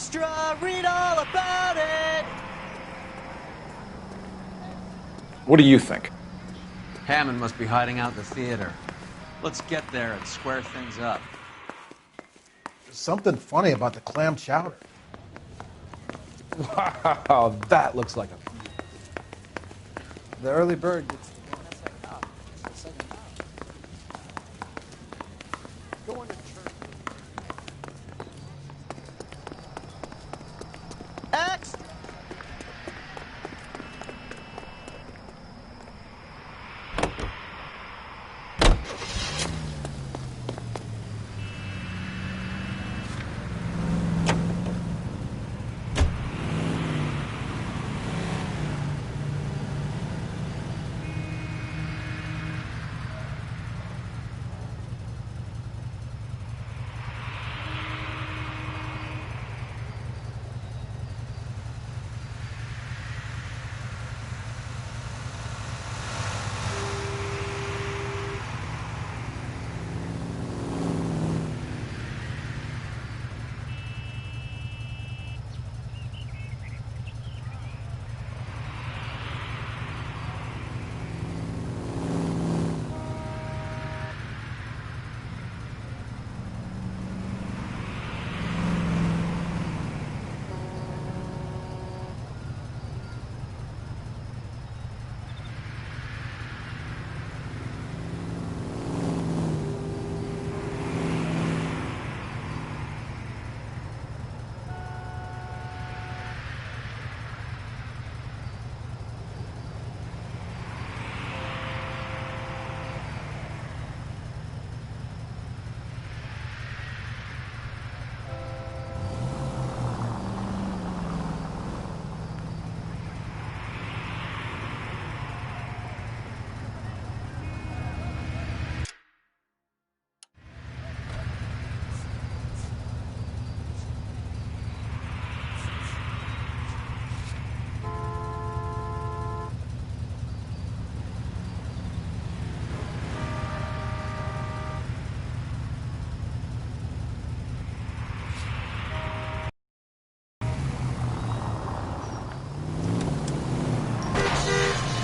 Extra, read all about it! What do you think? Hammond must be hiding out in the theater. Let's get there and square things up. There's something funny about the clam chowder. Wow, that looks like a... The early bird gets... Going to church. Extra!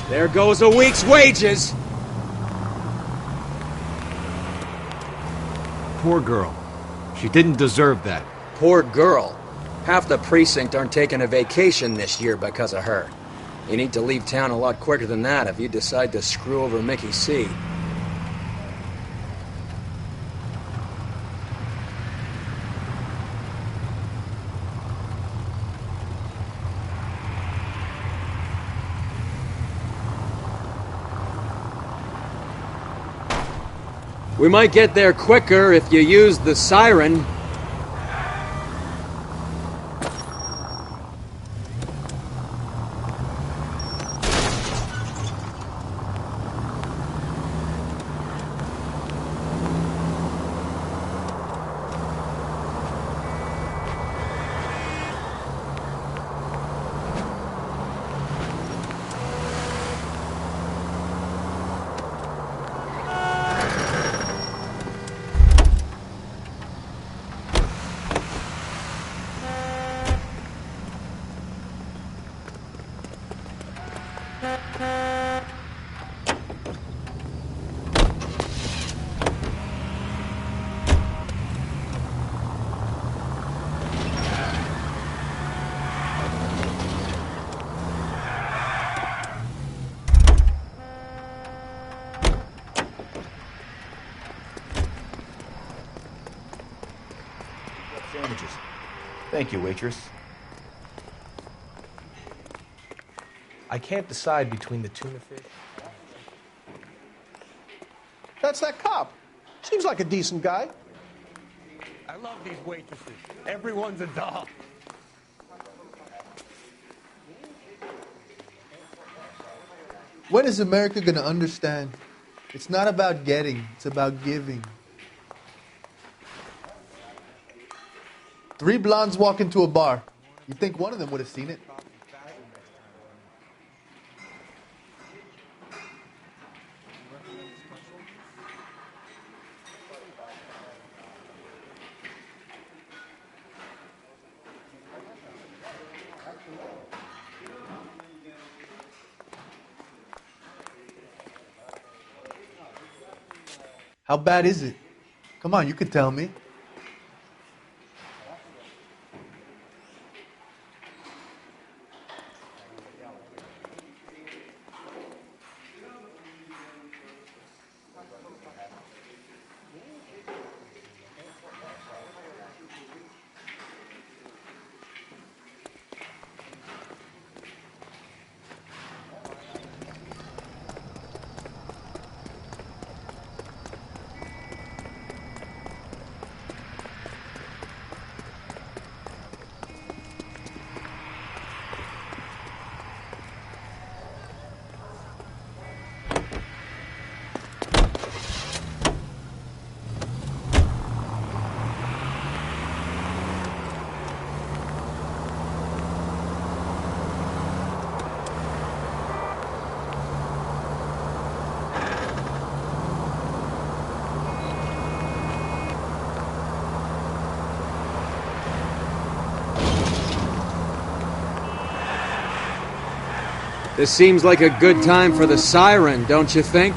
There goes a week's wages! Poor girl. She didn't deserve that. Poor girl. Half the precinct aren't taking a vacation this year because of her. You need to leave town a lot quicker than that if you decide to screw over Mickey C. We might get there quicker if you use the siren. Sandwiches. Thank you, waitress. I can't decide between the tuna fish. That's that cop. Seems like a decent guy. I love these waitresses. Everyone's a doll. When is America going to understand? It's not about getting, it's about giving. 3 blondes walk into a bar. You'd think one of them would have seen it. How bad is it? Come on, you could tell me. This seems like a good time for the siren, don't you think?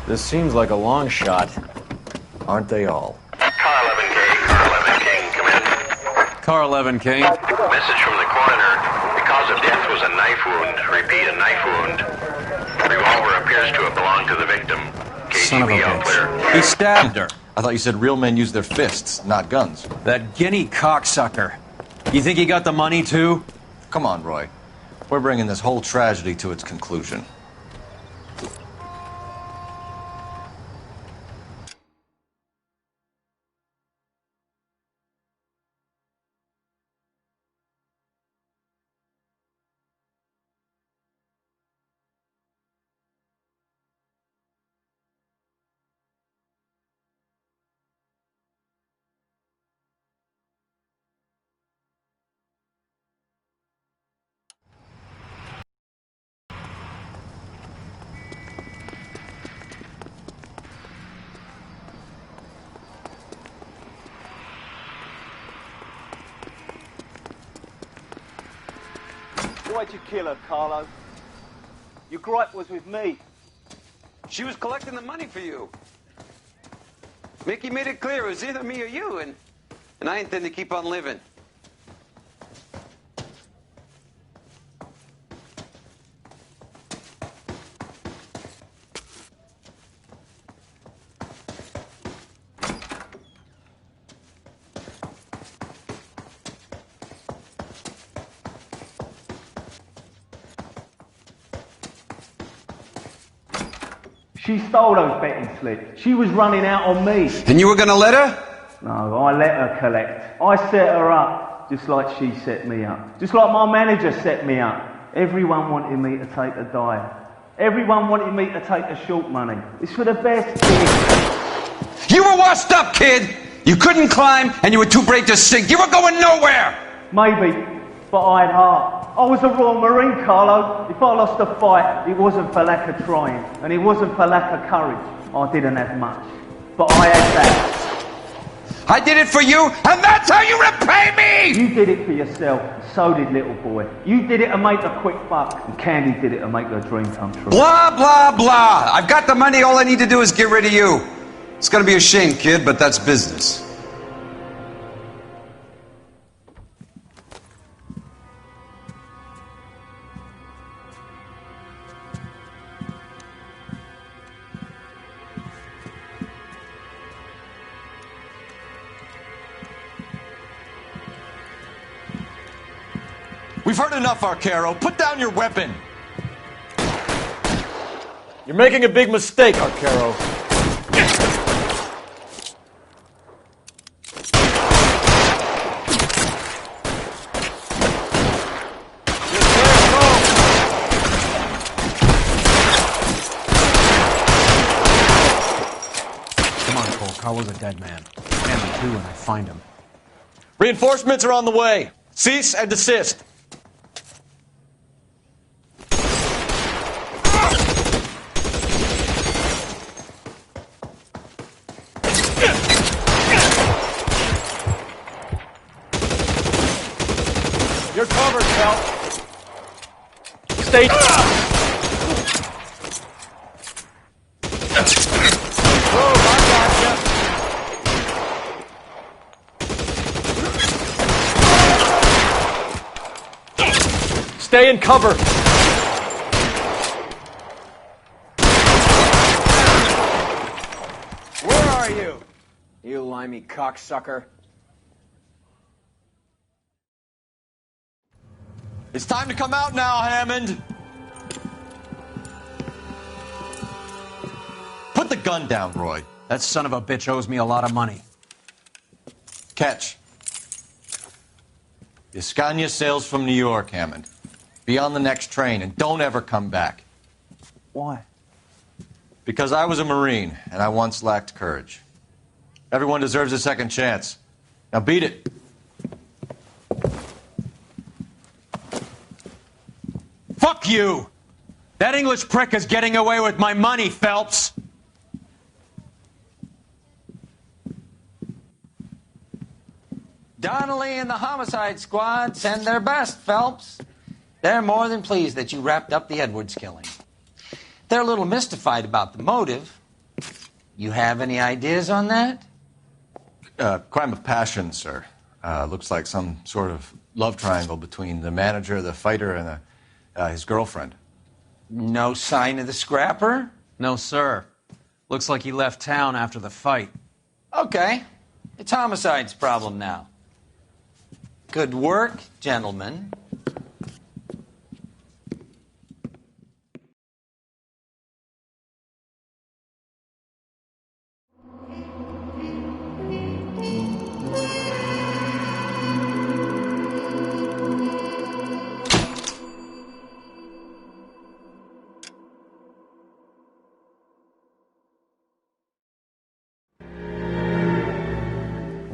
This seems like a long shot. Aren't they all? Car 11K, Car 11K, come in. Car 11 King. Message from the coroner. The cause of death was a knife wound. Repeat, a knife wound. Revolver appears to have belonged to the victim. Son of a KGB all clear. bitch. He stabbed her. I thought you said real men use their fists, not guns. That guinea cocksucker. You think he got the money too? Come on, Roy. We're bringing this whole tragedy to its conclusion. Why'd you kill her, Carlo? Your gripe was with me. She was collecting the money for you. Mickey made it clear it was either me or you, and I intend to keep on living. She stole those betting slips. She was running out on me. And you were gonna let her? No, I let her collect. I set her up, just like she set me up. Just like my manager set me up. Everyone wanted me to take a dive. Everyone wanted me to take the short money. It's for the best kid. You were washed up, kid! You couldn't climb, and you were too brave to sink. You were going nowhere! Maybe, but I had heart. I was a Royal Marine, Carlo. If I lost a fight, it wasn't for lack of trying, and it wasn't for lack of courage. I didn't have much, but I had that. I did it for you, and that's how you repay me! You did it for yourself, so did little boy. You did it to make a quick buck, and Candy did it to make her dream come true. Blah, blah, blah. I've got the money, all I need to do is get rid of you. It's gonna be a shame, kid, but that's business. We've heard enough, Arcaro. Put down your weapon. You're making a big mistake, Arcaro. Come on, Cole. Carlo's a dead man. And me too when I find him. Reinforcements are on the way. Cease and desist. You're covered, Phelps. Stay... Whoa, I gotcha. Stay in cover. Where are you? You limey cocksucker. It's time to come out now, Hammond. Put the gun down, Roy. That son of a bitch owes me a lot of money. Catch. The Scania sails from New York, Hammond. Be on the next train and don't ever come back. Why? Because I was a Marine and I once lacked courage. Everyone deserves a second chance. Now beat it. Fuck you! That English prick is getting away with my money, Phelps! Donnelly and the homicide squad send their best, Phelps. They're more than pleased that you wrapped up the Edwards killing. They're a little mystified about the motive. You have any ideas on that? Crime of passion, sir. Looks like some sort of love triangle between the manager, the fighter, and his girlfriend. No sign of the scrapper? No, sir. Looks like he left town after the fight. Okay. It's homicide's problem now. Good work, gentlemen.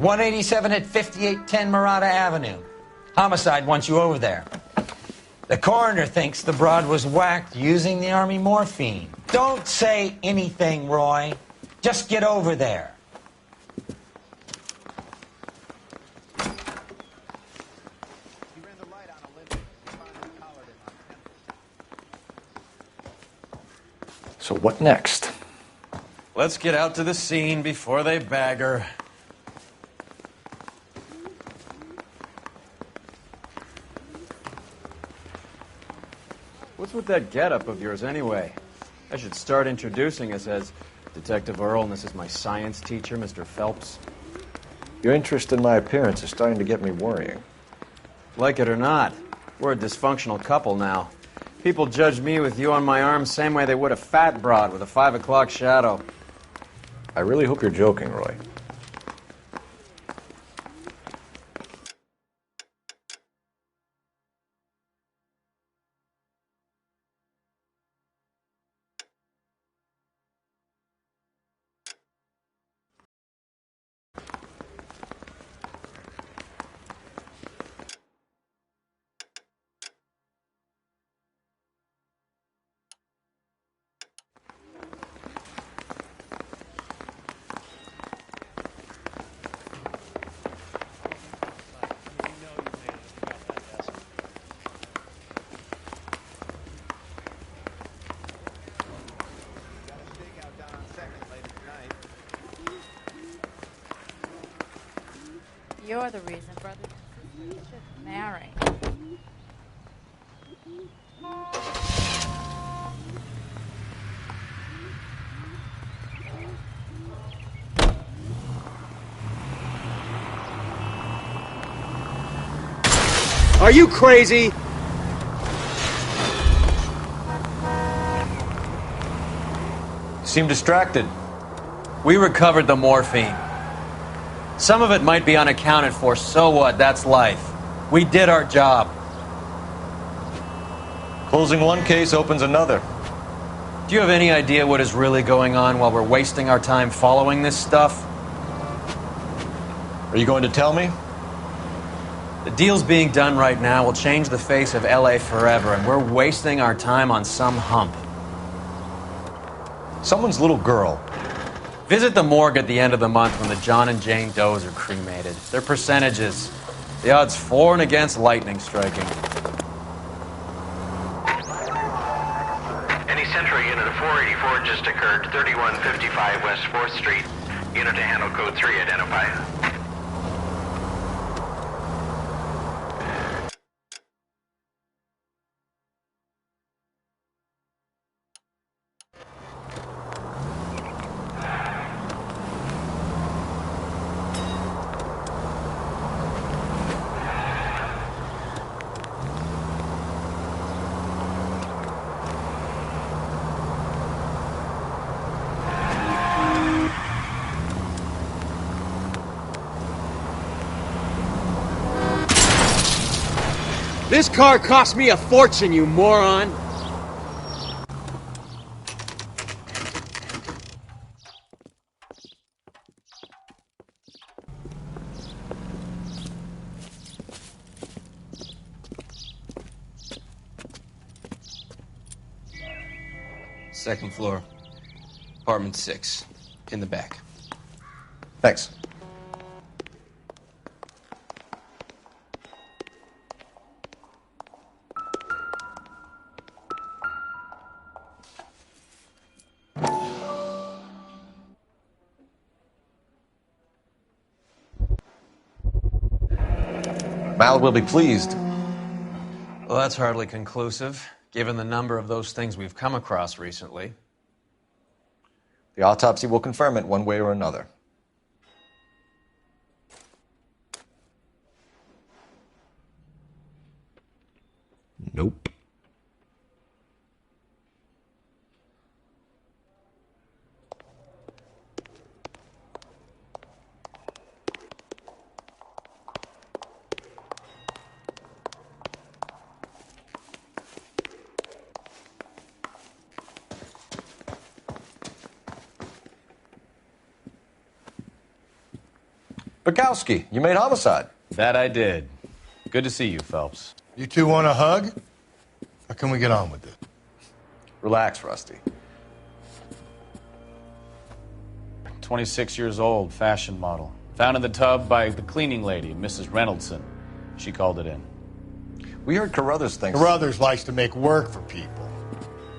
.187 at 5810 Murata Avenue. Homicide wants you over there. The coroner thinks the broad was whacked using the Army morphine. Don't say anything, Roy. Just get over there. So what next? Let's get out to the scene before they bag her. What's with that getup of yours, anyway? I should start introducing us as Detective Earl, and this is my science teacher, Mr. Phelps. Your interest in my appearance is starting to get me worrying. Like it or not, we're a dysfunctional couple now. People judge me with you on my arm same way they would a fat broad with a 5 o'clock shadow. I really hope you're joking, Roy. You're the reason brothers and sisters should marry. Are you crazy? You seem distracted. We recovered the morphine. Some of it might be unaccounted for, so what? That's life. We did our job. Closing one case opens another. Do you have any idea what is really going on while we're wasting our time following this stuff? Are you going to tell me? The deals being done right now will change the face of LA forever, and we're wasting our time on some hump. Someone's little girl. Visit the morgue at the end of the month when the John and Jane Does are cremated. Their percentages. The odds for and against lightning striking. Any Central unit of 484 just occurred, 3155 West 4th Street. Unit to handle code 3, identify. This car cost me a fortune, you moron! Second floor. Apartment 6. In the back. Thanks. Mal will be pleased. Well, that's hardly conclusive, given the number of those things we've come across recently. The autopsy will confirm it one way or another. Nope. Bukowski, you made homicide. That I did. Good to see you, Phelps. You two want a hug? Or can we get on with it? Relax, Rusty. 26 years old, fashion model. Found in the tub by the cleaning lady, Mrs. Reynoldson. She called it in. We heard Carruthers thinks... Carruthers likes to make work for people.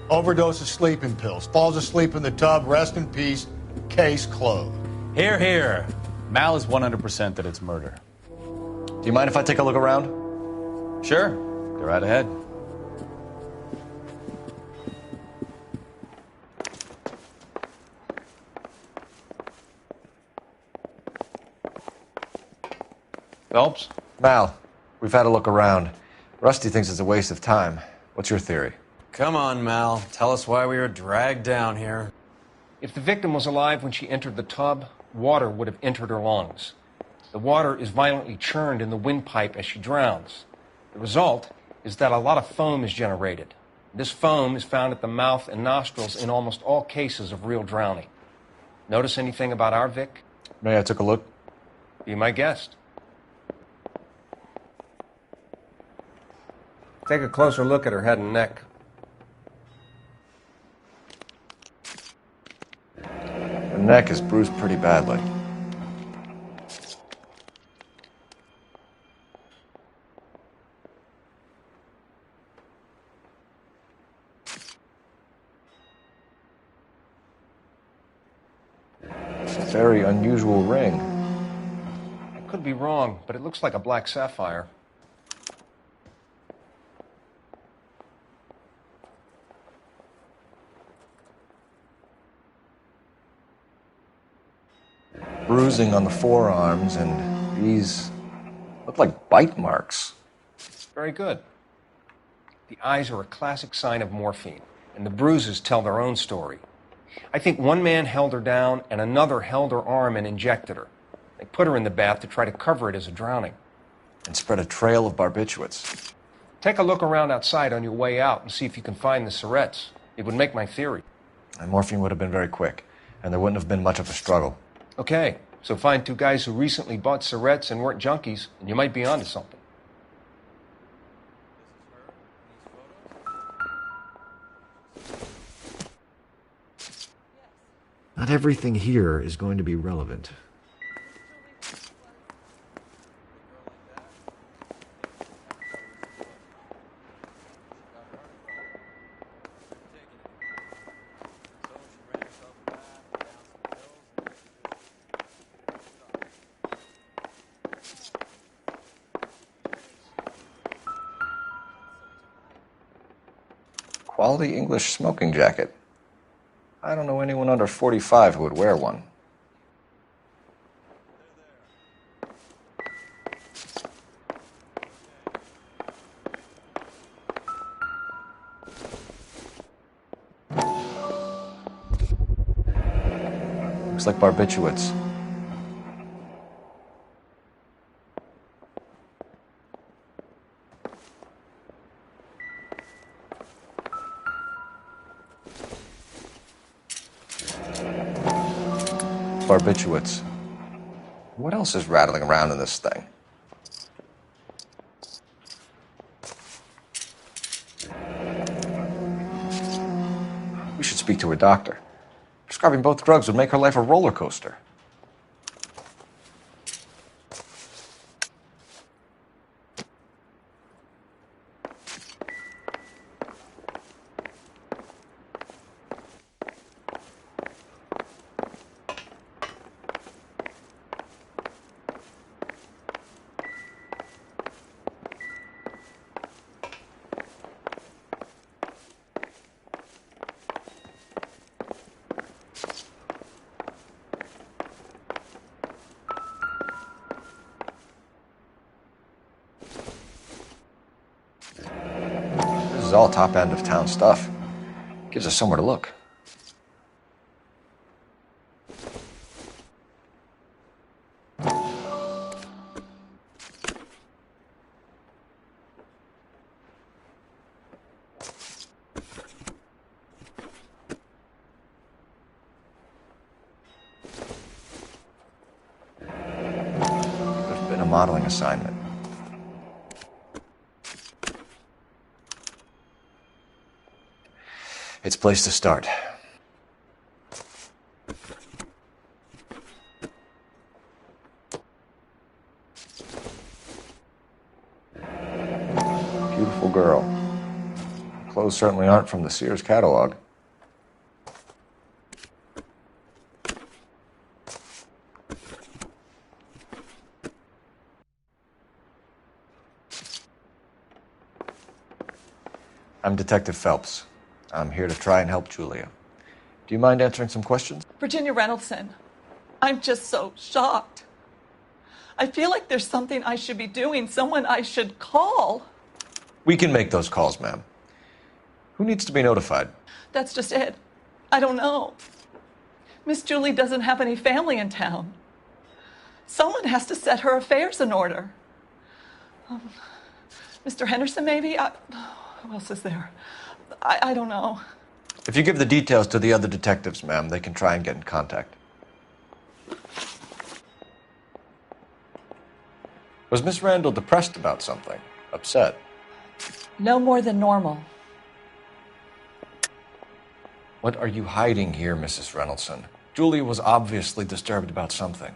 Overdose of sleeping pills. Falls asleep in the tub. Rest in peace. Case closed. Here, here. Mal is 100% that it's murder. Do you mind if I take a look around? Sure. Go right ahead. Phelps? Mal, we've had a look around. Rusty thinks it's a waste of time. What's your theory? Come on, Mal. Tell us why we were dragged down here. If the victim was alive when she entered the tub, water would have entered her lungs. The water is violently churned in the windpipe as she drowns. The result is that a lot of foam is generated. This foam is found at the mouth and nostrils in almost all cases of real drowning. Notice anything about our Vic? May I took a look? Be my guest. Take a closer look at her head and neck. Her neck is bruised pretty badly. It's a very unusual ring. I could be wrong, but it looks like a black sapphire. Bruising on the forearms, and these look like bite marks. Very good. The eyes are a classic sign of morphine, and the bruises tell their own story. I think one man held her down and another held her arm and injected her. They put her in the bath to try to cover it as a drowning. And spread a trail of barbiturates. Take a look around outside on your way out and see if you can find the syrettes. It would make my theory. And morphine would have been very quick, and there wouldn't have been much of a struggle. Okay, so find two guys who recently bought syrettes and weren't junkies, and you might be onto something. Not everything here is going to be relevant. Quality English smoking jacket. I don't know anyone under 45 who would wear one. Looks like barbiturates. Barbiturates. What else is rattling around in this thing? We should speak to a doctor. Prescribing both drugs would make her life a roller coaster. This is all top end of town stuff. Gives us somewhere to look. There's been a modeling assignment. It's a place to start. Beautiful girl. Clothes certainly aren't from the Sears catalog. I'm Detective Phelps. I'm here to try and help Julia. Do you mind answering some questions? Virginia Reynoldson, I'm just so shocked. I feel like there's something I should be doing, someone I should call. We can make those calls, ma'am. Who needs to be notified? That's just it. I don't know. Miss Julie doesn't have any family in town. Someone has to set her affairs in order. Mr. Henderson, maybe? Who else is there? I don't know. If you give the details to the other detectives, ma'am, they can try and get in contact. Was Miss Randall depressed about something? Upset? No more than normal. What are you hiding here, Mrs. Reynoldson? Julia was obviously disturbed about something.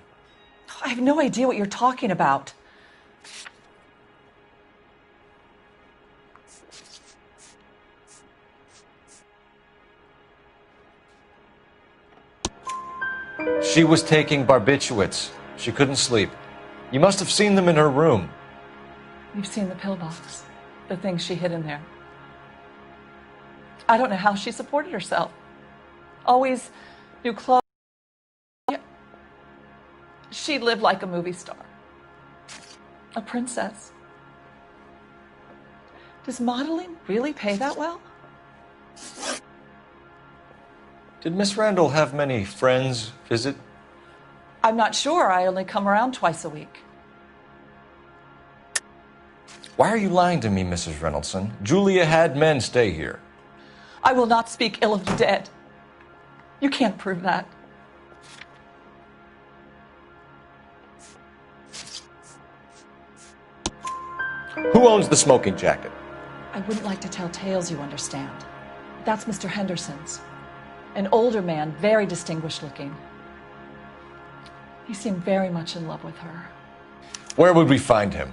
I have no idea what you're talking about. She was taking barbiturates. She couldn't sleep. You must have seen them in her room. You've seen the pillbox, the things she hid in there. I don't know how she supported herself. Always new clothes. She lived like a movie star. A princess. Does modeling really pay that well? Did Miss Randall have many friends visit? I'm not sure. I only come around twice a week. Why are you lying to me, Mrs. Reynoldson? Julia had men stay here. I will not speak ill of the dead. You can't prove that. Who owns the smoking jacket? I wouldn't like to tell tales, you understand. That's Mr. Henderson's. An older man, very distinguished looking. He seemed very much in love with her. Where would we find him?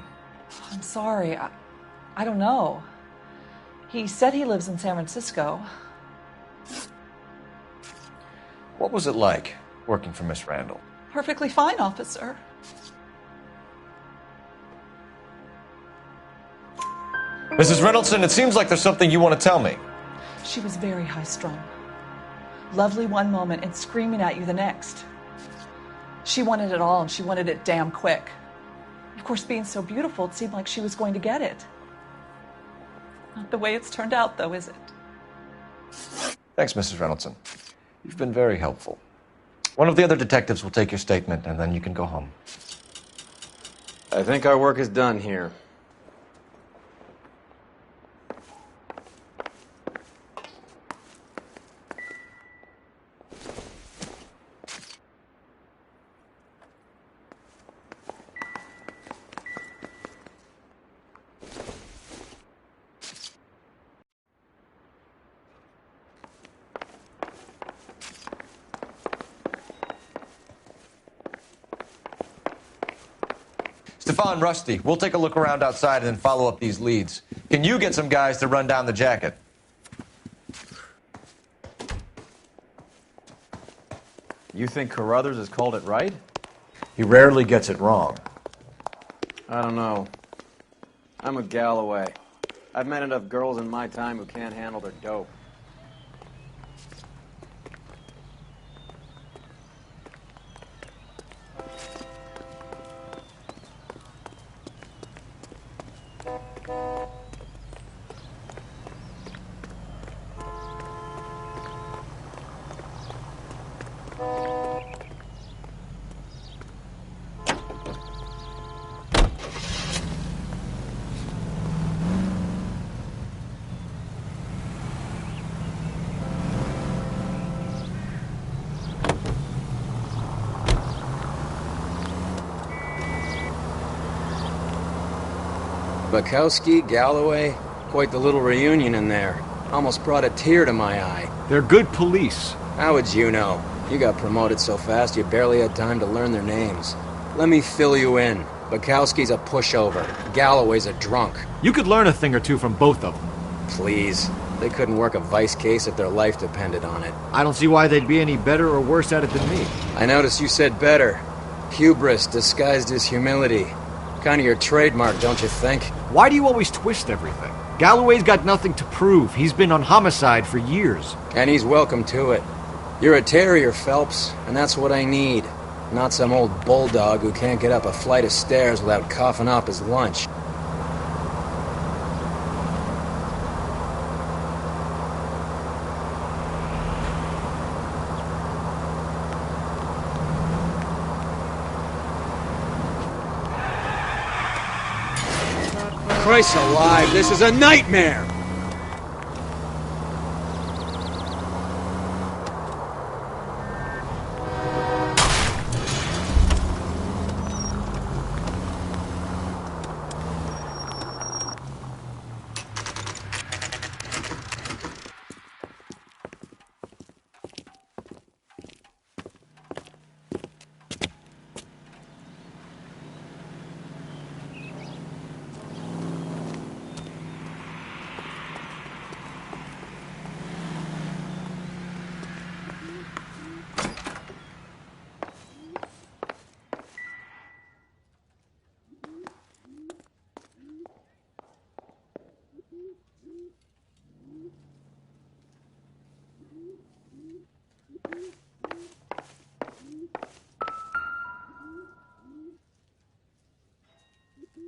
I'm sorry. I don't know. He said he lives in San Francisco. What was it like working for Miss Randall? Perfectly fine, officer. Mrs. Reynoldson, it seems like there's something you want to tell me. She was very high-strung. Lovely one moment and screaming at you the next. She wanted it all, and she wanted it damn quick. Of course, being so beautiful, it seemed like she was going to get it. Not the way it's turned out, though, is it? Thanks, Mrs. Reynoldson. You've been very helpful. One of the other detectives will take your statement, and then you can go home. I think our work is done here. Stefan, Rusty, we'll take a look around outside and then follow up these leads. Can you get some guys to run down the jacket? You think Carruthers has called it right? He rarely gets it wrong. I don't know. I'm a Galloway. I've met enough girls in my time who can't handle their dope. Bukowski, Galloway, quite the little reunion in there. Almost brought a tear to my eye. They're good police. How would you know? You got promoted so fast you barely had time to learn their names. Let me fill you in. Bukowski's a pushover. Galloway's a drunk. You could learn a thing or two from both of them. Please. They couldn't work a vice case if their life depended on it. I don't see why they'd be any better or worse at it than me. I noticed you said better. Hubris disguised as humility. Kind of your trademark, don't you think? Why do you always twist everything? Galloway's got nothing to prove. He's been on homicide for years. And he's welcome to it. You're a terrier, Phelps, and that's what I need. Not some old bulldog who can't get up a flight of stairs without coughing up his lunch. Christ alive, this is a nightmare!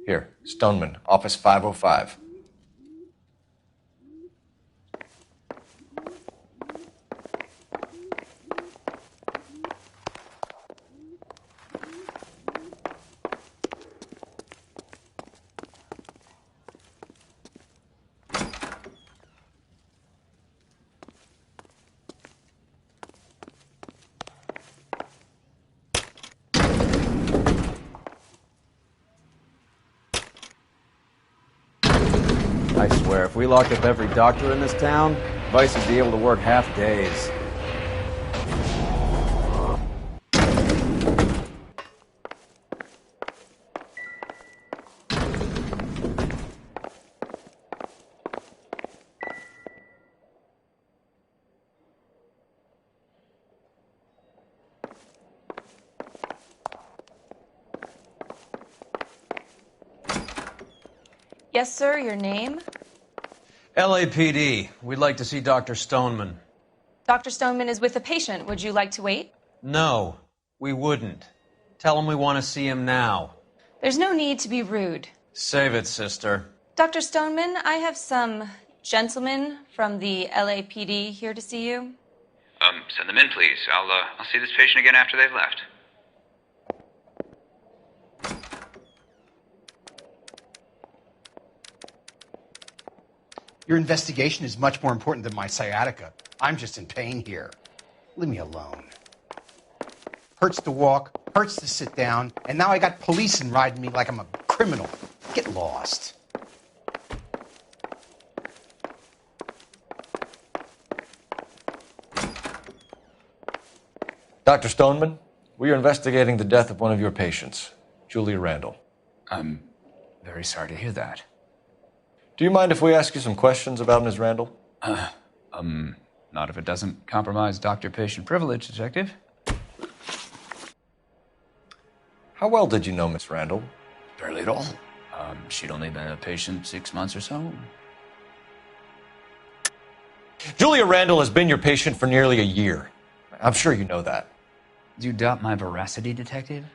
Here, Stoneman, office 505. I swear, if we locked up every doctor in this town, Vice would be able to work half days. Yes, sir, your name? LAPD. We'd like to see Dr. Stoneman. Dr. Stoneman is with a patient. Would you like to wait? No, we wouldn't. Tell him we want to see him now. There's no need to be rude. Save it, sister. Dr. Stoneman, I have some gentlemen from the LAPD here to see you. Send them in, please. I'll see this patient again after they've left. Your investigation is much more important than my sciatica. I'm just in pain here. Leave me alone. Hurts to walk, hurts to sit down, and now I got police riding me like I'm a criminal. Get lost. Dr. Stoneman, we are investigating the death of one of your patients, Julia Randall. I'm very sorry to hear that. Do you mind if we ask you some questions about Ms. Randall? Not if it doesn't compromise doctor-patient privilege, Detective. How well did you know Miss Randall? Barely at all. She'd only been a patient 6 months or so. Julia Randall has been your patient for nearly a year. I'm sure you know that. Do you doubt my veracity, Detective?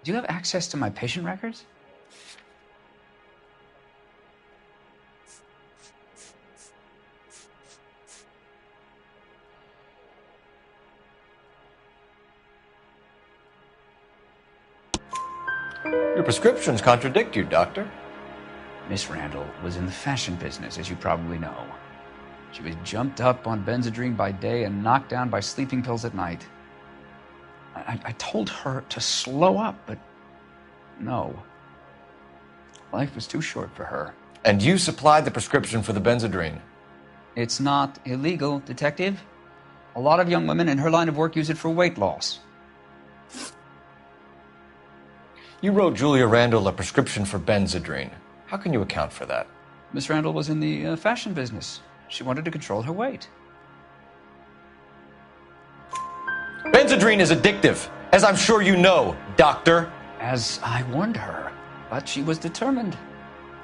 Do you have access to my patient records? Your prescriptions contradict you, Doctor. Miss Randall was in the fashion business, as you probably know. She was jumped up on Benzedrine by day and knocked down by sleeping pills at night. I told her to slow up, but no. Life was too short for her. And you supplied the prescription for the Benzedrine? It's not illegal, Detective. A lot of young women in her line of work use it for weight loss. You wrote Julia Randall a prescription for Benzedrine. How can you account for that? Miss Randall was in the fashion business. She wanted to control her weight. Benzedrine is addictive, as I'm sure you know, Doctor. As I warned her, but she was determined.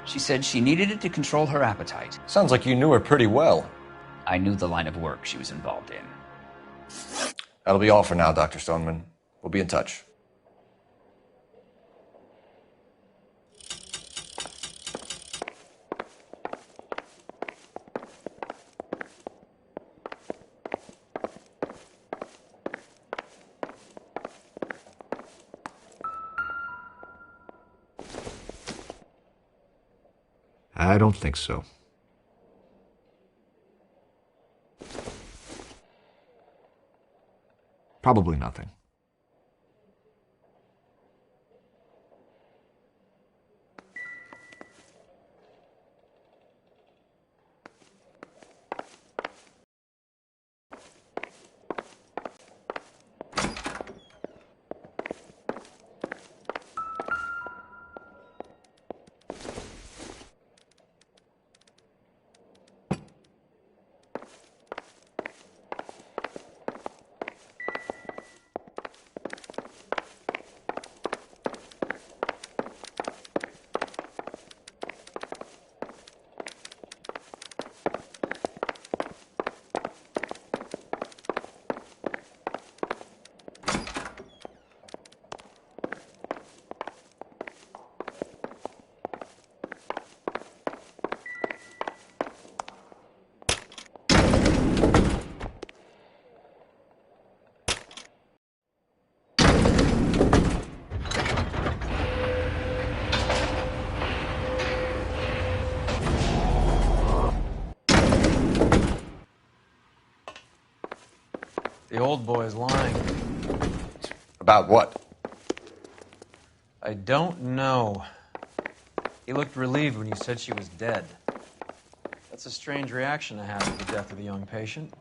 She said she needed it to control her appetite. Sounds like you knew her pretty well. I knew the line of work she was involved in. That'll be all for now, Dr. Stoneman. We'll be in touch. I don't think so. Probably nothing. The old boy's lying. About what? I don't know. He looked relieved when you said she was dead. That's a strange reaction to have to the death of a young patient.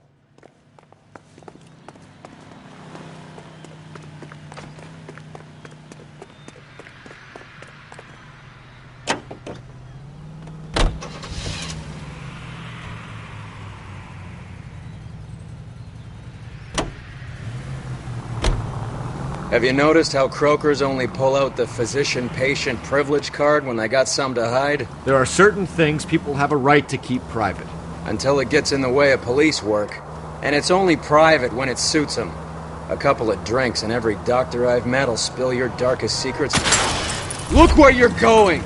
Have you noticed how croakers only pull out the physician-patient privilege card when they got something to hide? There are certain things people have a right to keep private. Until it gets in the way of police work. And it's only private when it suits them. A couple of drinks and every doctor I've met will spill your darkest secrets. Look where you're going!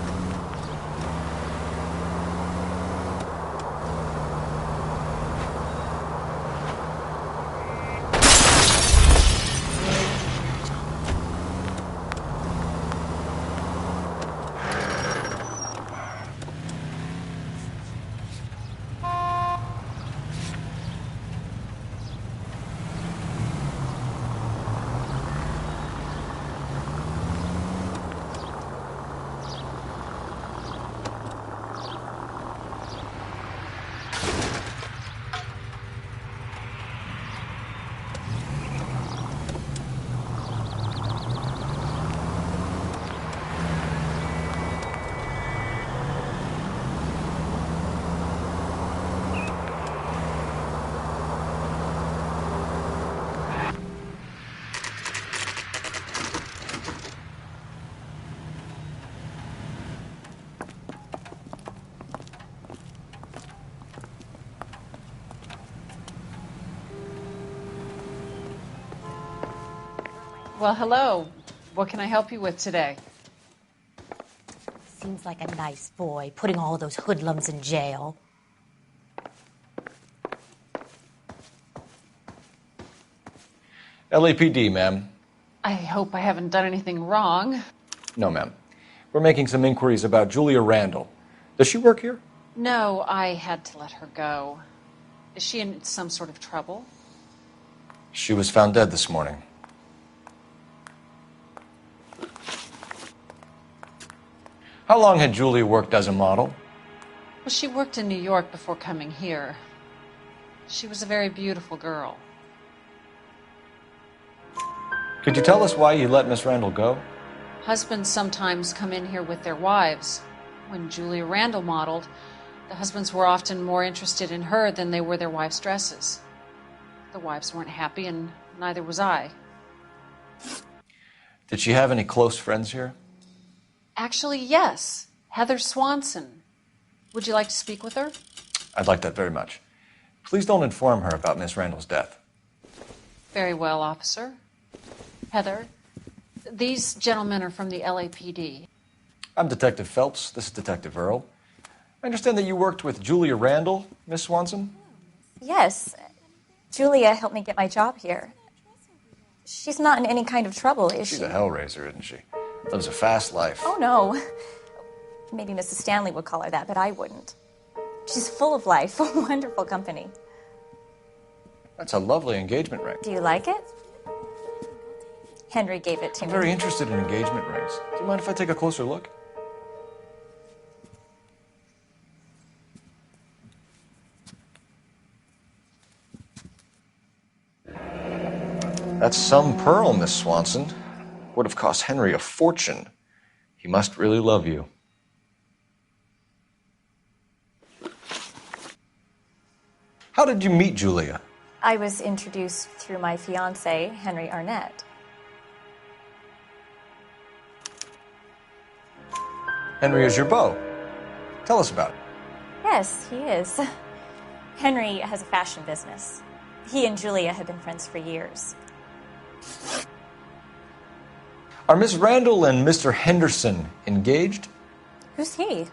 Well, hello. What can I help you with today? Seems like a nice boy, putting all those hoodlums in jail. LAPD, ma'am. I hope I haven't done anything wrong. No, ma'am. We're making some inquiries about Julia Randall. Does she work here? No, I had to let her go. Is she in some sort of trouble? She was found dead this morning. How long had Julia worked as a model? Well, she worked in New York before coming here. She was a very beautiful girl. Could you tell us why you let Miss Randall go? Husbands sometimes come in here with their wives. When Julia Randall modeled, the husbands were often more interested in her than they were their wives' dresses. The wives weren't happy, and neither was I. Did she have any close friends here? Actually, yes. Heather Swanson. Would you like to speak with her? I'd like that very much. Please don't inform her about Miss Randall's death. Very well, officer. Heather, these gentlemen are from the LAPD. I'm Detective Phelps. This is Detective Earl. I understand that you worked with Julia Randall, Miss Swanson? Yes. Julia helped me get my job here. She's not in any kind of trouble, is she? She's a hellraiser, isn't she? Lives a fast life. Oh, no. Maybe Mrs. Stanley would call her that, but I wouldn't. She's full of life, a wonderful company. That's a lovely engagement ring. Do you like it? Henry gave it to I'm me. very interested in engagement rings. Do you mind if I take a closer look? That's some pearl, Miss Swanson. Would have cost Henry a fortune. He must really love you. How did you meet Julia? I was introduced through my fiancé, Henry Arnett. Henry is your beau. Tell us about it. Yes, he is. Henry has a fashion business. He and Julia have been friends for years. Are Miss Randall and Mr. Henderson engaged? Who's he?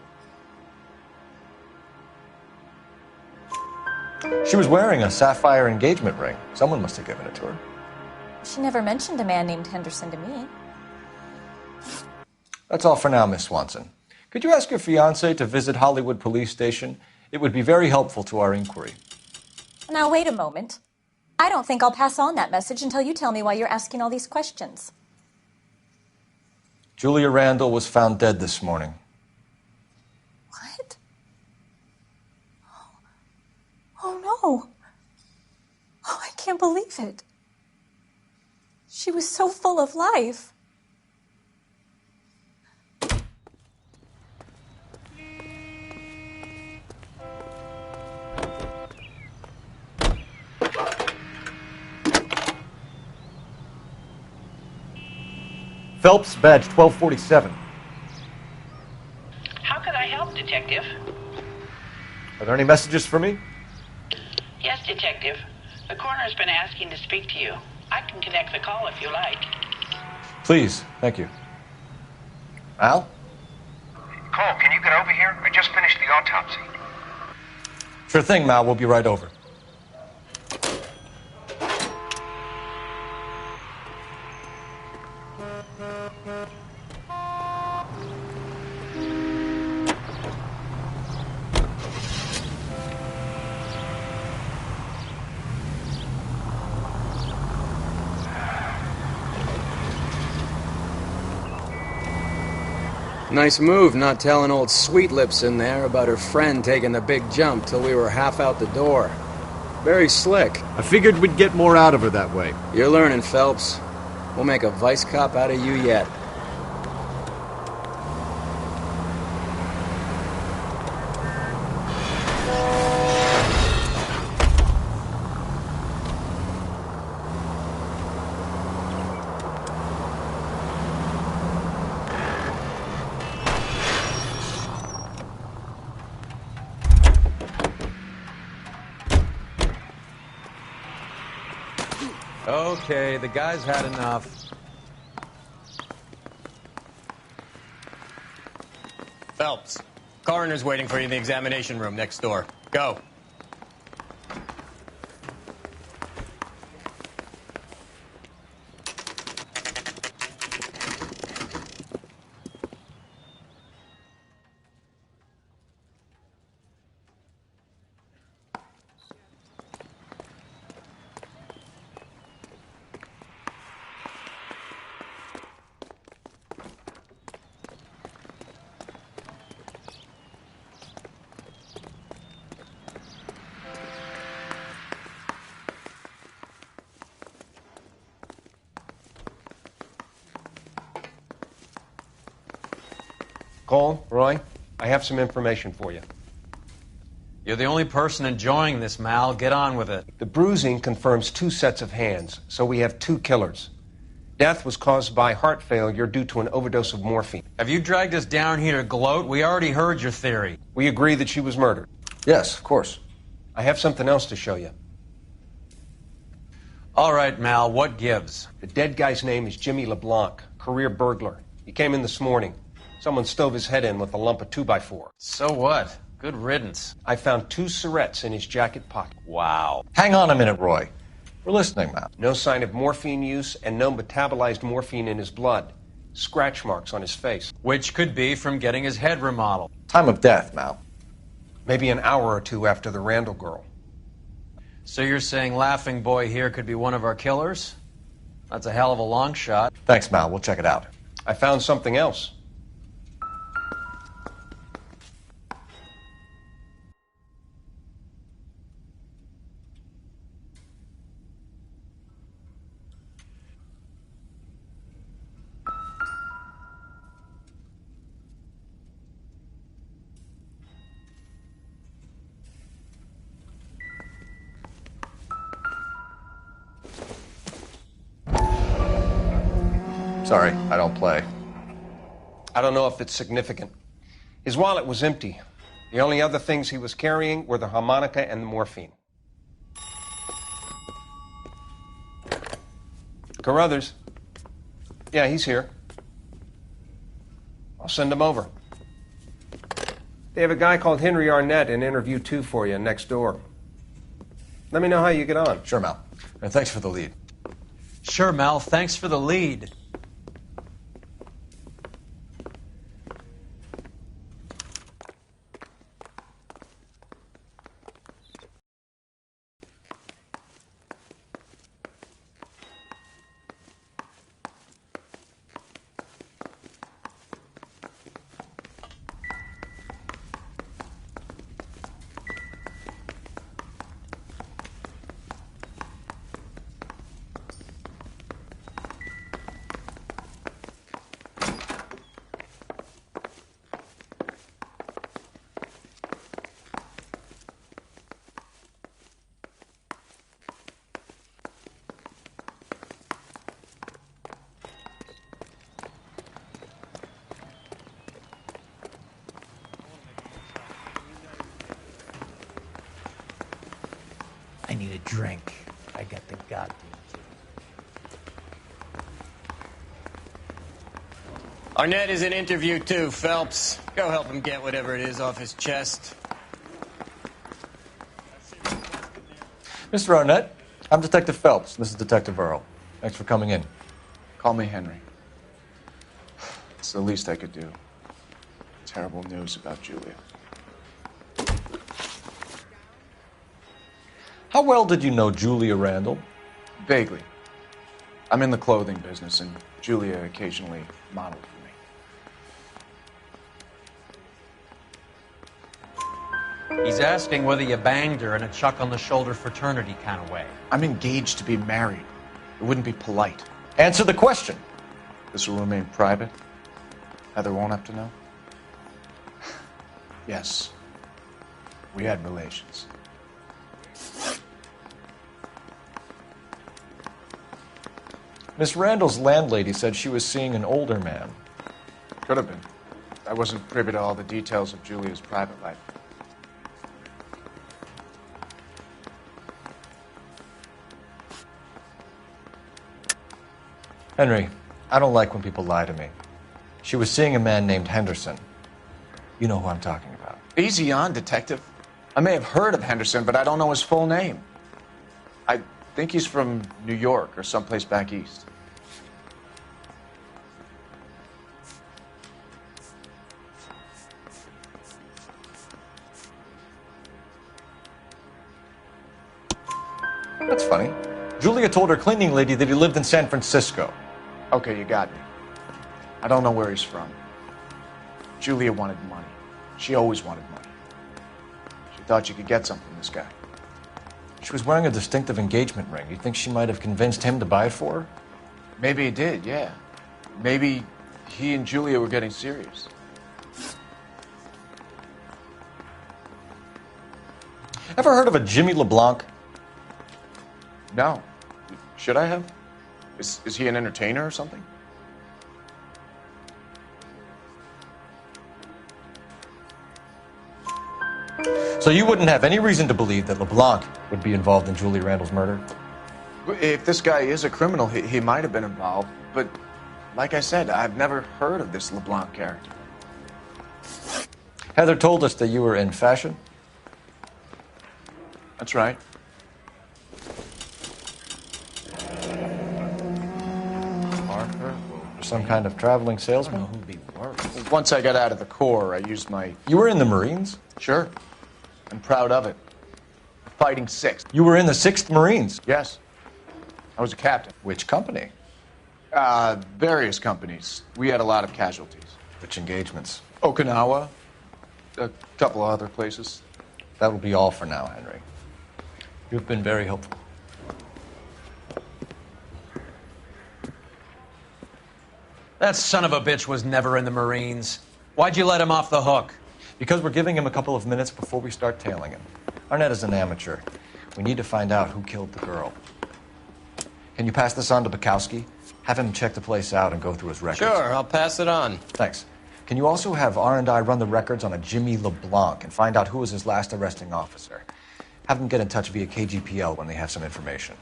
She was wearing a sapphire engagement ring. Someone must have given it to her. She never mentioned a man named Henderson to me. That's all for now, Miss Swanson. Could you ask your fiancé to visit Hollywood Police Station? It would be very helpful to our inquiry. Now, wait a moment. I don't think I'll pass on that message until you tell me why you're asking all these questions. Julia Randall was found dead this morning. What? Oh, no. Oh, I can't believe it. She was so full of life. Phelps, badge 1247. How could I help, Detective? Are there any messages for me? Yes, Detective. The coroner's been asking to speak to you. I can connect the call if you like. Please, thank you. Al? Cole, can you get over here? I just finished the autopsy. Sure thing, Mal. We'll be right over. Nice move not telling old Sweet Lips in there about her friend taking the big jump till we were half out the door. Very slick. I figured we'd get more out of her that way. You're learning, Phelps. We'll make a vice cop out of you yet. Okay, the guy's had enough. Phelps, coroner's waiting for you in the examination room next door. Go. Cole, Roy, I have some information for you. You're the only person enjoying this, Mal. Get on with it. The bruising confirms 2 sets of hands, so we have 2 killers. Death was caused by heart failure due to an overdose of morphine. Have you dragged us down here to gloat? We already heard your theory. We agree that she was murdered. Yes, of course. I have something else to show you. All right, Mal, what gives? The dead guy's name is Jimmy LeBlanc, career burglar. He came in this morning. Someone stove his head in with a lump of 2x4. So what? Good riddance. I found 2 cigarettes in his jacket pocket. Wow. Hang on a minute, Roy. We're listening, Mal. No sign of morphine use and no metabolized morphine in his blood. Scratch marks on his face. Which could be from getting his head remodeled. Time of death, Mal. Maybe an hour or 2 after the Randall girl. So you're saying Laughing Boy here could be one of our killers? That's a hell of a long shot. Thanks, Mal. We'll check it out. I found something else. Sorry, I don't play. I don't know if it's significant. His wallet was empty. The only other things he was carrying were the harmonica and the morphine. Carruthers. Yeah, he's here. I'll send him over. They have a guy called Henry Arnett in interview 2 for you next door. Let me know how you get on. Sure, Mal. And thanks for the lead. Sure, Mal. Thanks for the lead. need a drink. I got the goddamn thing. Arnett is in interview too, Phelps. Go help him get whatever it is off his chest. Mr. Arnett, I'm Detective Phelps. This is Detective Earl. Thanks for coming in. Call me Henry. It's the least I could do. Terrible news about Julia. How well did you know Julia Randall? Vaguely. I'm in the clothing business, and Julia occasionally modeled for me. He's asking whether you banged her in a chuck-on-the-shoulder fraternity kind of way. I'm engaged to be married. It wouldn't be polite. Answer the question. This will remain private? Heather won't have to know? Yes. We had relations. Miss Randall's landlady said she was seeing an older man. Could have been. I wasn't privy to all the details of Julia's private life. Henry, I don't like when people lie to me. She was seeing a man named Henderson. You know who I'm talking about. Easy on, Detective. I may have heard of Henderson, but I don't know his full name. I think he's from New York or someplace back east. That's funny. Julia told her cleaning lady that he lived in San Francisco. Okay, you got me. I don't know where he's from. Julia wanted money. She always wanted money. She thought she could get something from this guy. She was wearing a distinctive engagement ring. You think she might have convinced him to buy it for her? Maybe he did, yeah. Maybe he and Julia were getting serious. Ever heard of a Jimmy LeBlanc? No. Should I have? Is he an entertainer or something? So you wouldn't have any reason to believe that LeBlanc would be involved in Julia Randall's murder? If this guy is a criminal, he might have been involved. But like I said, I've never heard of this LeBlanc character. Heather told us that you were in fashion. That's right. Some kind of traveling salesman? Who'd be worse? Once I got out of the Corps, I used my... You were in the Marines? Sure. I'm proud of it. Fighting 6th. You were in the 6th Marines? Yes. I was a captain. Which company? Various companies. We had a lot of casualties. Which engagements? Okinawa. A couple of other places. That will be all for now, Henry. You've been very helpful. That son of a bitch was never in the Marines. Why'd you let him off the hook? Because we're giving him a couple of minutes before we start tailing him. Arnett is an amateur. We need to find out who killed the girl. Can you pass this on to Bukowski? Have him check the place out and go through his records. Sure, I'll pass it on. Thanks. Can you also have R&I run the records on a Jimmy LeBlanc and find out who was his last arresting officer? Have them get in touch via KGPL when they have some information.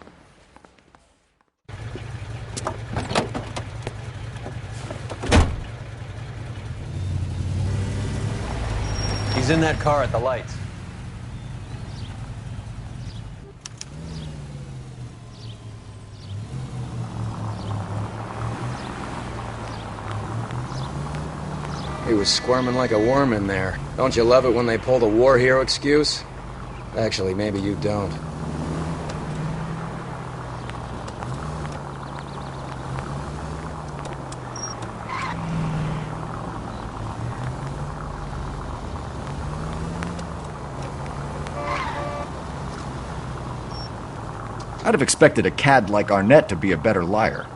He's in that car at the lights. He was squirming like a worm in there. Don't you love it when they pull the war hero excuse? Actually, maybe you don't. I'd have expected a cad like Arnett to be a better liar.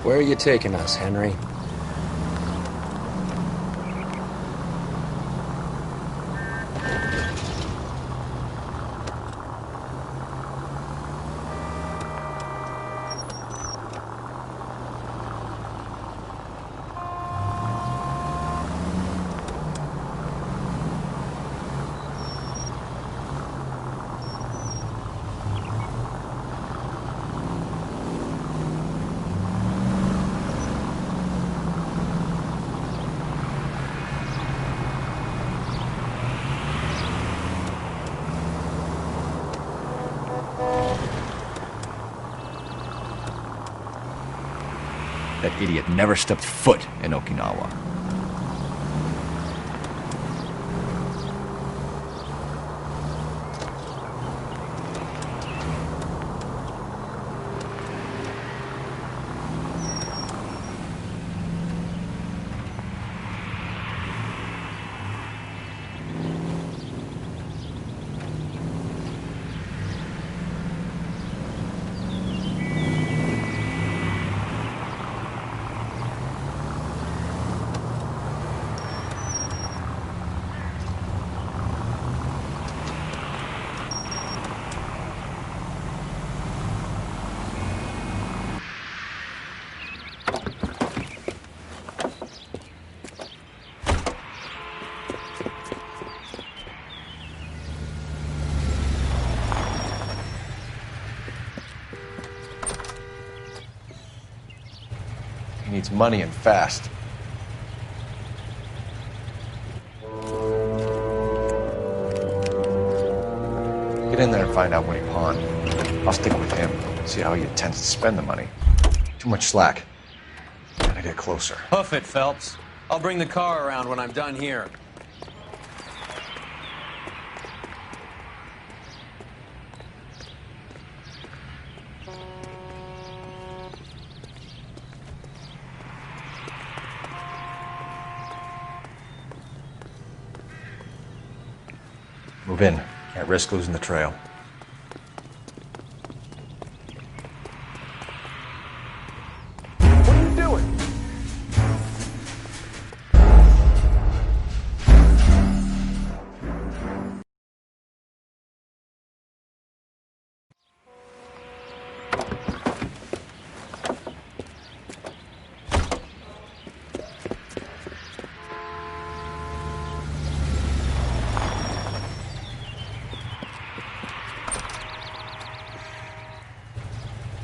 Where are you taking us, Henry? That idiot never stepped foot in Okinawa. He needs money and fast. Get in there and find out what he pawned. I'll stick with him, see how he intends to spend the money. Too much slack. Gotta get closer. Hoof it, Phelps. I'll bring the car around when I'm done here. Move in. Can't risk losing the trail. What are you doing?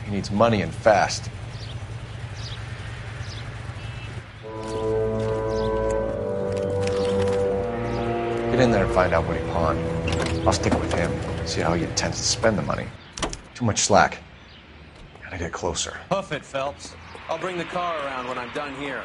He needs money and fast. Get in there and find out what he pawned. I'll stick with him, see how he intends to spend the money. Too much slack. Gotta get closer. Hoof it, Phelps. I'll bring the car around when I'm done here.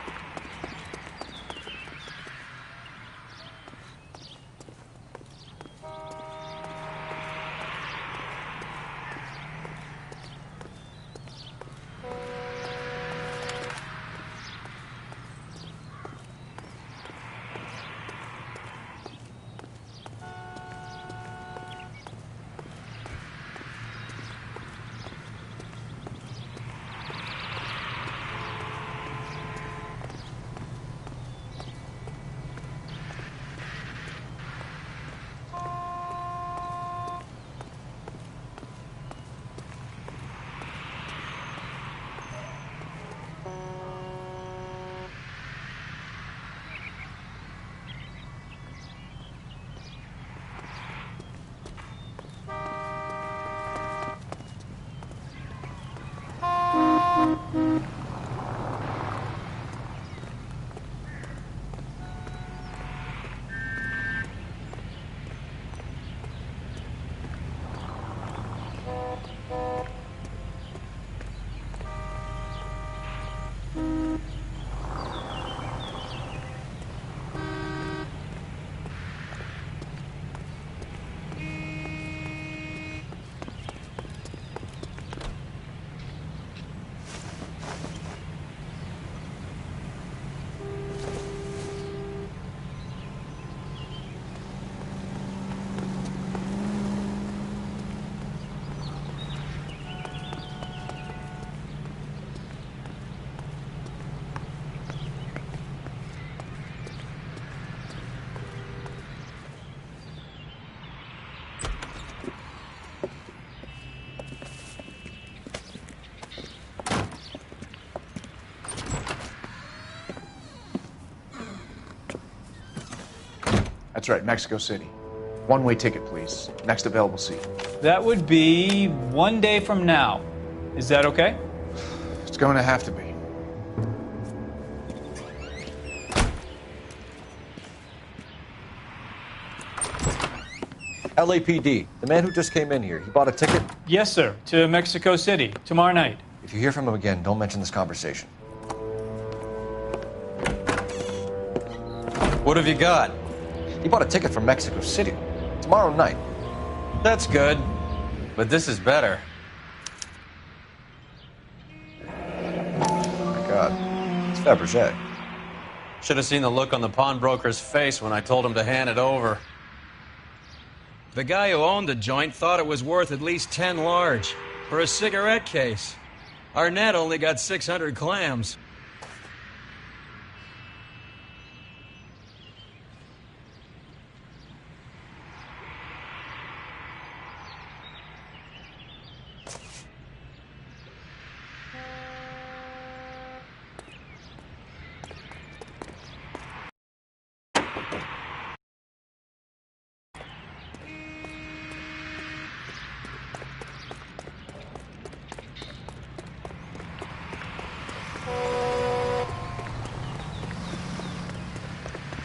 That's right, Mexico City. One-way ticket, please. Next available seat. That would be 1 day from now. Is that okay? It's going to have to be. LAPD, the man who just came in here, he bought a ticket? Yes, sir, to Mexico City, tomorrow night. If you hear from him again, don't mention this conversation. What have you got? He bought a ticket for Mexico City, tomorrow night. That's good, but this is better. Oh my God, it's Fabergé. Should have seen the look on the pawnbroker's face when I told him to hand it over. The guy who owned the joint thought it was worth at least 10 large for a cigarette case. Arnett only got 600 clams.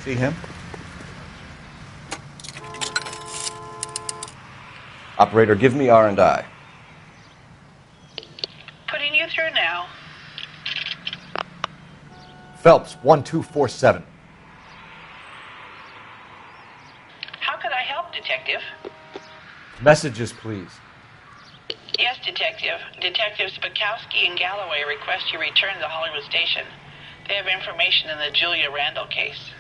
See him? Operator, give me R&I. Putting you through now. Phelps, 1247. How could I help, Detective? Messages, please. Yes, Detective. Detectives Bukowski and Galloway request you return to Hollywood Station. They have information in the Julia Randall case.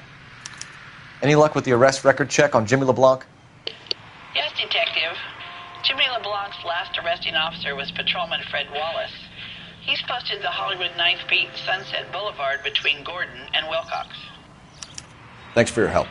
Any luck with the arrest record check on Jimmy LeBlanc? Yes, Detective. Jimmy LeBlanc's last arresting officer was Patrolman Fred Wallace. He's posted the Hollywood 9th Beat Sunset Boulevard between Gordon and Wilcox. Thanks for your help.